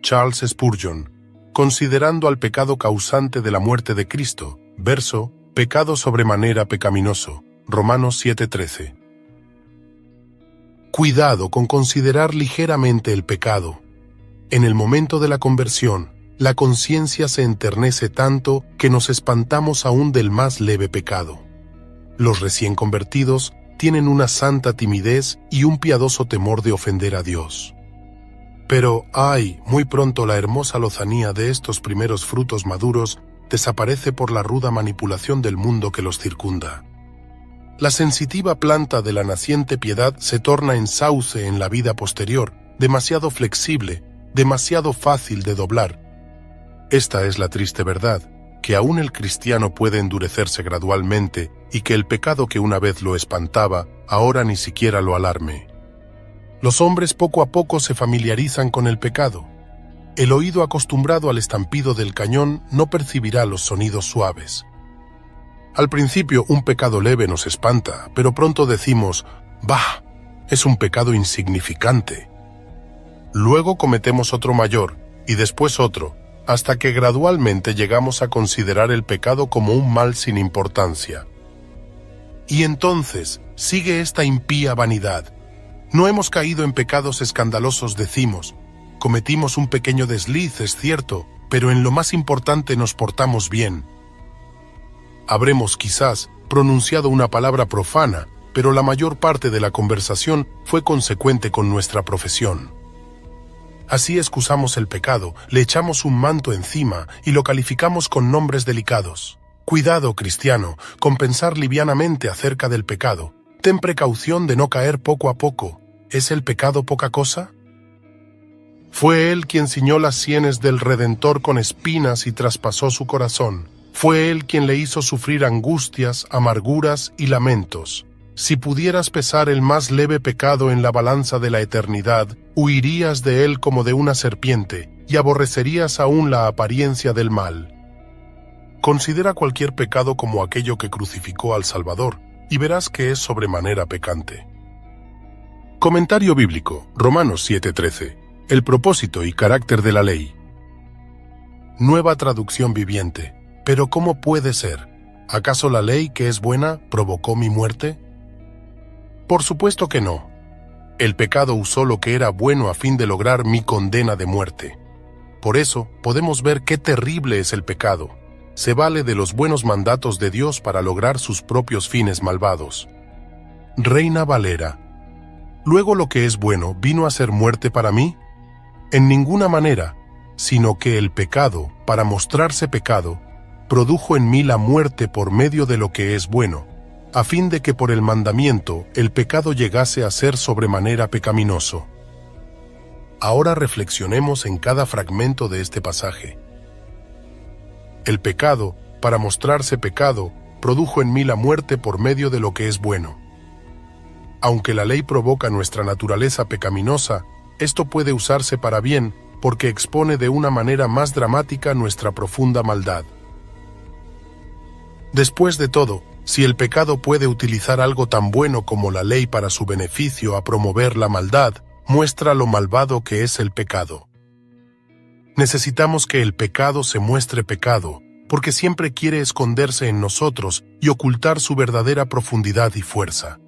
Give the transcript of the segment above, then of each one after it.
Charles Spurgeon, considerando al pecado causante de la muerte de Cristo, verso, pecado sobremanera pecaminoso, Romanos 7:13. Cuidado con considerar ligeramente el pecado. En el momento de la conversión, la conciencia se enternece tanto que nos espantamos aún del más leve pecado. Los recién convertidos tienen una santa timidez y un piadoso temor de ofender a Dios. Pero, muy pronto la hermosa lozanía de estos primeros frutos maduros desaparece por la ruda manipulación del mundo que los circunda. La sensitiva planta de la naciente piedad se torna en sauce en la vida posterior, demasiado flexible, demasiado fácil de doblar. Esta es la triste verdad, que aún el cristiano puede endurecerse gradualmente y que el pecado que una vez lo espantaba, ahora ni siquiera lo alarme. Los hombres poco a poco se familiarizan con el pecado. El oído acostumbrado al estampido del cañón no percibirá los sonidos suaves. Al principio un pecado leve nos espanta, pero pronto decimos, «Bah, es un pecado insignificante». Luego cometemos otro mayor, y después otro, hasta que gradualmente llegamos a considerar el pecado como un mal sin importancia. Y entonces sigue esta impía vanidad. No hemos caído en pecados escandalosos, decimos. Cometimos un pequeño desliz, es cierto, pero en lo más importante nos portamos bien. Habremos quizás pronunciado una palabra profana, pero la mayor parte de la conversación fue consecuente con nuestra profesión. Así excusamos el pecado, le echamos un manto encima y lo calificamos con nombres delicados. Cuidado, cristiano, con pensar livianamente acerca del pecado. Ten precaución de no caer poco a poco. ¿Es el pecado poca cosa? Fue Él quien ciñó las sienes del Redentor con espinas y traspasó su corazón. Fue Él quien le hizo sufrir angustias, amarguras y lamentos. Si pudieras pesar el más leve pecado en la balanza de la eternidad, huirías de él como de una serpiente y aborrecerías aún la apariencia del mal. Considera cualquier pecado como aquello que crucificó al Salvador y verás que es sobremanera pecante. Comentario bíblico, Romanos 7:13. El propósito y carácter de la ley. Nueva traducción viviente. ¿Pero cómo puede ser? ¿Acaso la ley, que es buena, provocó mi muerte? Por supuesto que no. El pecado usó lo que era bueno a fin de lograr mi condena de muerte. Por eso, podemos ver qué terrible es el pecado. Se vale de los buenos mandatos de Dios para lograr sus propios fines malvados. Reina Valera. ¿Luego lo que es bueno vino a ser muerte para mí? En ninguna manera, sino que el pecado, para mostrarse pecado, produjo en mí la muerte por medio de lo que es bueno, a fin de que por el mandamiento el pecado llegase a ser sobremanera pecaminoso. Ahora reflexionemos en cada fragmento de este pasaje. El pecado, para mostrarse pecado, produjo en mí la muerte por medio de lo que es bueno. Aunque la ley provoca nuestra naturaleza pecaminosa, esto puede usarse para bien porque expone de una manera más dramática nuestra profunda maldad. Después de todo, si el pecado puede utilizar algo tan bueno como la ley para su beneficio a promover la maldad, muestra lo malvado que es el pecado. Necesitamos que el pecado se muestre pecado, porque siempre quiere esconderse en nosotros y ocultar su verdadera profundidad y fuerza.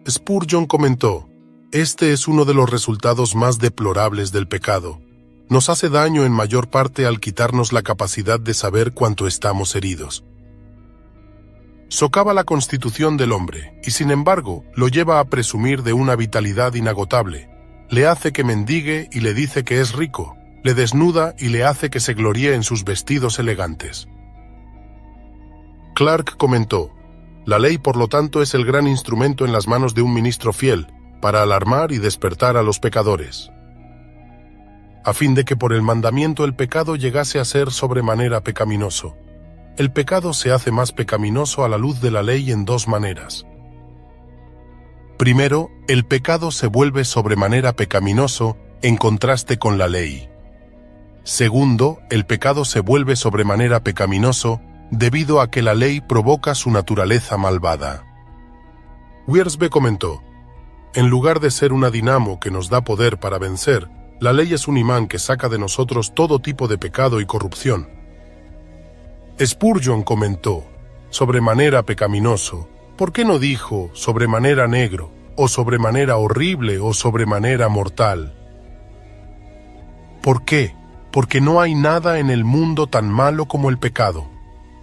Spurgeon comentó, «Este es uno de los resultados más deplorables del pecado. Nos hace daño en mayor parte al quitarnos la capacidad de saber cuánto estamos heridos. Socava la constitución del hombre y sin embargo lo lleva a presumir de una vitalidad inagotable. Le hace que mendigue y le dice que es rico, le desnuda y le hace que se gloríe en sus vestidos elegantes». Clark comentó, «La ley, por lo tanto, es el gran instrumento en las manos de un ministro fiel para alarmar y despertar a los pecadores, a fin de que por el mandamiento el pecado llegase a ser sobremanera pecaminoso. El pecado se hace más pecaminoso a la luz de la ley en dos maneras. Primero, el pecado se vuelve sobremanera pecaminoso en contraste con la ley. Segundo, el pecado se vuelve sobremanera pecaminoso debido a que la ley provoca su naturaleza malvada». Wiersbe comentó, «En lugar de ser una dinamo que nos da poder para vencer, La ley es un imán que saca de nosotros todo tipo de pecado y corrupción. Spurgeon comentó, sobremanera pecaminoso. ¿Por qué no dijo sobremanera negro, o sobremanera horrible, o sobremanera mortal? ¿Por qué? Porque no hay nada en el mundo tan malo como el pecado.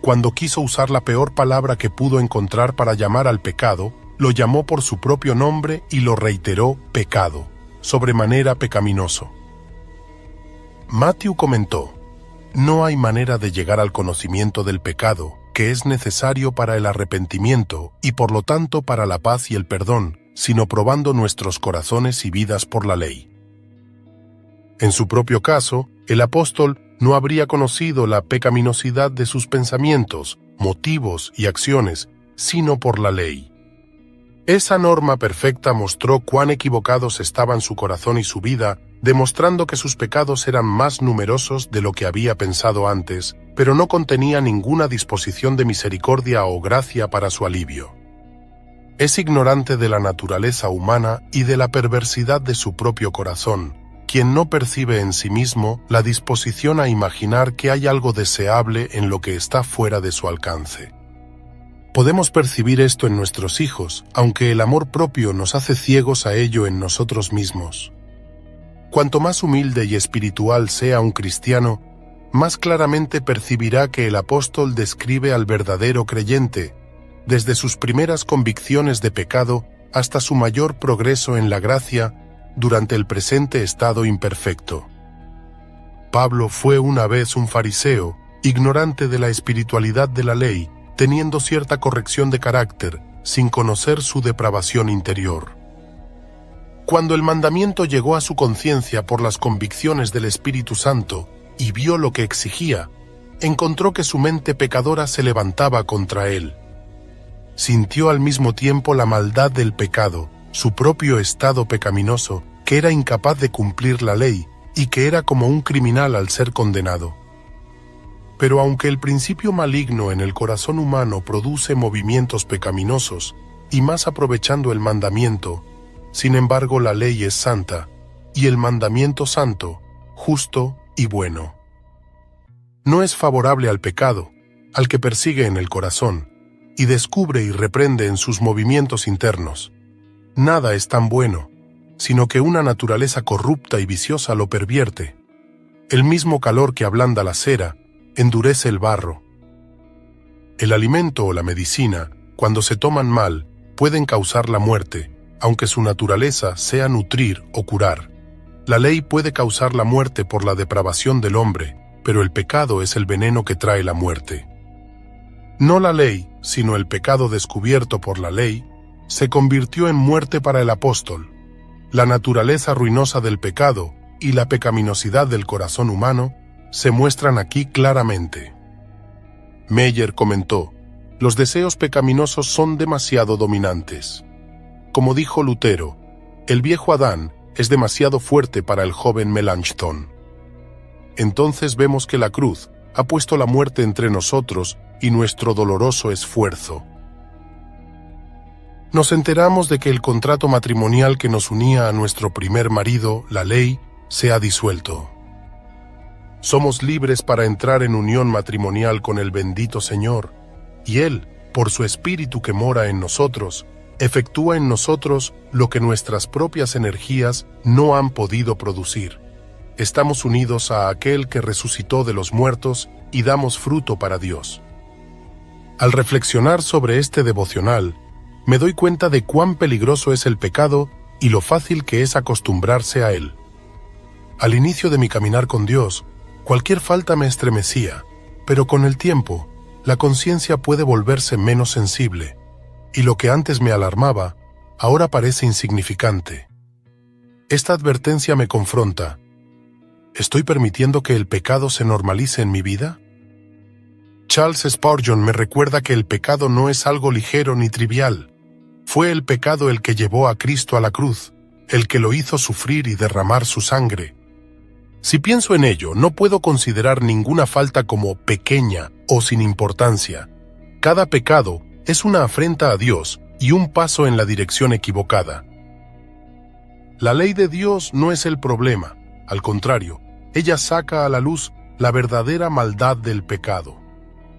Cuando quiso usar la peor palabra que pudo encontrar para llamar al pecado, lo llamó por su propio nombre y lo reiteró pecado, sobremanera pecaminoso. Matthew comentó, no hay manera de llegar al conocimiento del pecado, que es necesario para el arrepentimiento y por lo tanto para la paz y el perdón, sino probando nuestros corazones y vidas por la ley. En su propio caso, el apóstol no habría conocido la pecaminosidad de sus pensamientos, motivos y acciones, sino por la ley. Esa norma perfecta mostró cuán equivocados estaban su corazón y su vida, demostrando que sus pecados eran más numerosos de lo que había pensado antes, pero no contenía ninguna disposición de misericordia o gracia para su alivio. Es ignorante de la naturaleza humana y de la perversidad de su propio corazón, quien no percibe en sí mismo la disposición a imaginar que hay algo deseable en lo que está fuera de su alcance. Podemos percibir esto en nuestros hijos, aunque el amor propio nos hace ciegos a ello en nosotros mismos. Cuanto más humilde y espiritual sea un cristiano, más claramente percibirá que el apóstol describe al verdadero creyente, desde sus primeras convicciones de pecado hasta su mayor progreso en la gracia durante el presente estado imperfecto. Pablo fue una vez un fariseo, ignorante de la espiritualidad de la ley, teniendo cierta corrección de carácter, sin conocer su depravación interior. Cuando el mandamiento llegó a su conciencia por las convicciones del Espíritu Santo y vio lo que exigía, encontró que su mente pecadora se levantaba contra él. Sintió al mismo tiempo la maldad del pecado, su propio estado pecaminoso, que era incapaz de cumplir la ley y que era como un criminal al ser condenado. Pero aunque el principio maligno en el corazón humano produce movimientos pecaminosos, y más aprovechando el mandamiento, sin embargo la ley es santa, y el mandamiento santo, justo y bueno. No es favorable al pecado, al que persigue en el corazón, y descubre y reprende en sus movimientos internos. Nada es tan bueno, sino que una naturaleza corrupta y viciosa lo pervierte. El mismo calor que ablanda la cera, endurece el barro. El alimento o la medicina, cuando se toman mal, pueden causar la muerte, aunque su naturaleza sea nutrir o curar. La ley puede causar la muerte por la depravación del hombre, pero el pecado es el veneno que trae la muerte. No la ley, sino el pecado descubierto por la ley, se convirtió en muerte para el apóstol. La naturaleza ruinosa del pecado y la pecaminosidad del corazón humano se muestran aquí claramente. Meyer comentó, los deseos pecaminosos son demasiado dominantes. Como dijo Lutero, el viejo Adán es demasiado fuerte para el joven Melanchthon. Entonces vemos que la cruz ha puesto la muerte entre nosotros y nuestro doloroso esfuerzo. Nos enteramos de que el contrato matrimonial que nos unía a nuestro primer marido, la ley, se ha disuelto. Somos libres para entrar en unión matrimonial con el bendito Señor, y Él, por su Espíritu que mora en nosotros, efectúa en nosotros lo que nuestras propias energías no han podido producir. Estamos unidos a aquel que resucitó de los muertos y damos fruto para Dios. Al reflexionar sobre este devocional, me doy cuenta de cuán peligroso es el pecado y lo fácil que es acostumbrarse a él. Al inicio de mi caminar con Dios, cualquier falta me estremecía, pero con el tiempo, la conciencia puede volverse menos sensible, y lo que antes me alarmaba, ahora parece insignificante. Esta advertencia me confronta. ¿Estoy permitiendo que el pecado se normalice en mi vida? Charles Spurgeon me recuerda que el pecado no es algo ligero ni trivial. Fue el pecado el que llevó a Cristo a la cruz, el que lo hizo sufrir y derramar su sangre. Si pienso en ello, no puedo considerar ninguna falta como pequeña o sin importancia. Cada pecado es una afrenta a Dios y un paso en la dirección equivocada. La ley de Dios no es el problema, Al contrario, ella saca a la luz la verdadera maldad del pecado.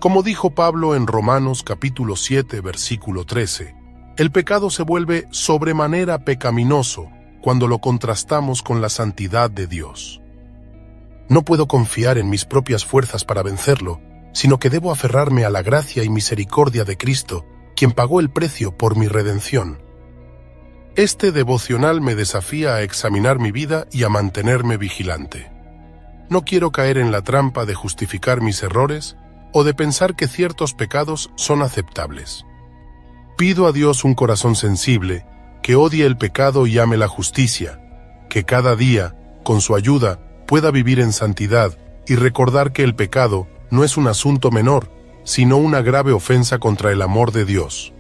Como dijo Pablo en Romanos capítulo 7, versículo 13, el pecado se vuelve sobremanera pecaminoso cuando lo contrastamos con la santidad de Dios. No puedo confiar en mis propias fuerzas para vencerlo, sino que debo aferrarme a la gracia y misericordia de Cristo, quien pagó el precio por mi redención. Este devocional me desafía a examinar mi vida y a mantenerme vigilante. No quiero caer en la trampa de justificar mis errores o de pensar que ciertos pecados son aceptables. Pido a Dios un corazón sensible, que odie el pecado y ame la justicia, que cada día, con su ayuda, pueda vivir en santidad y recordar que el pecado no es un asunto menor, sino una grave ofensa contra el amor de Dios.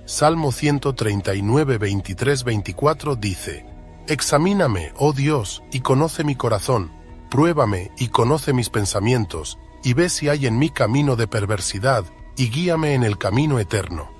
Salmo 139, 23-24 dice: Examíname, oh Dios, y conoce mi corazón, pruébame y conoce mis pensamientos, y ve si hay en mí camino de perversidad, y guíame en el camino eterno.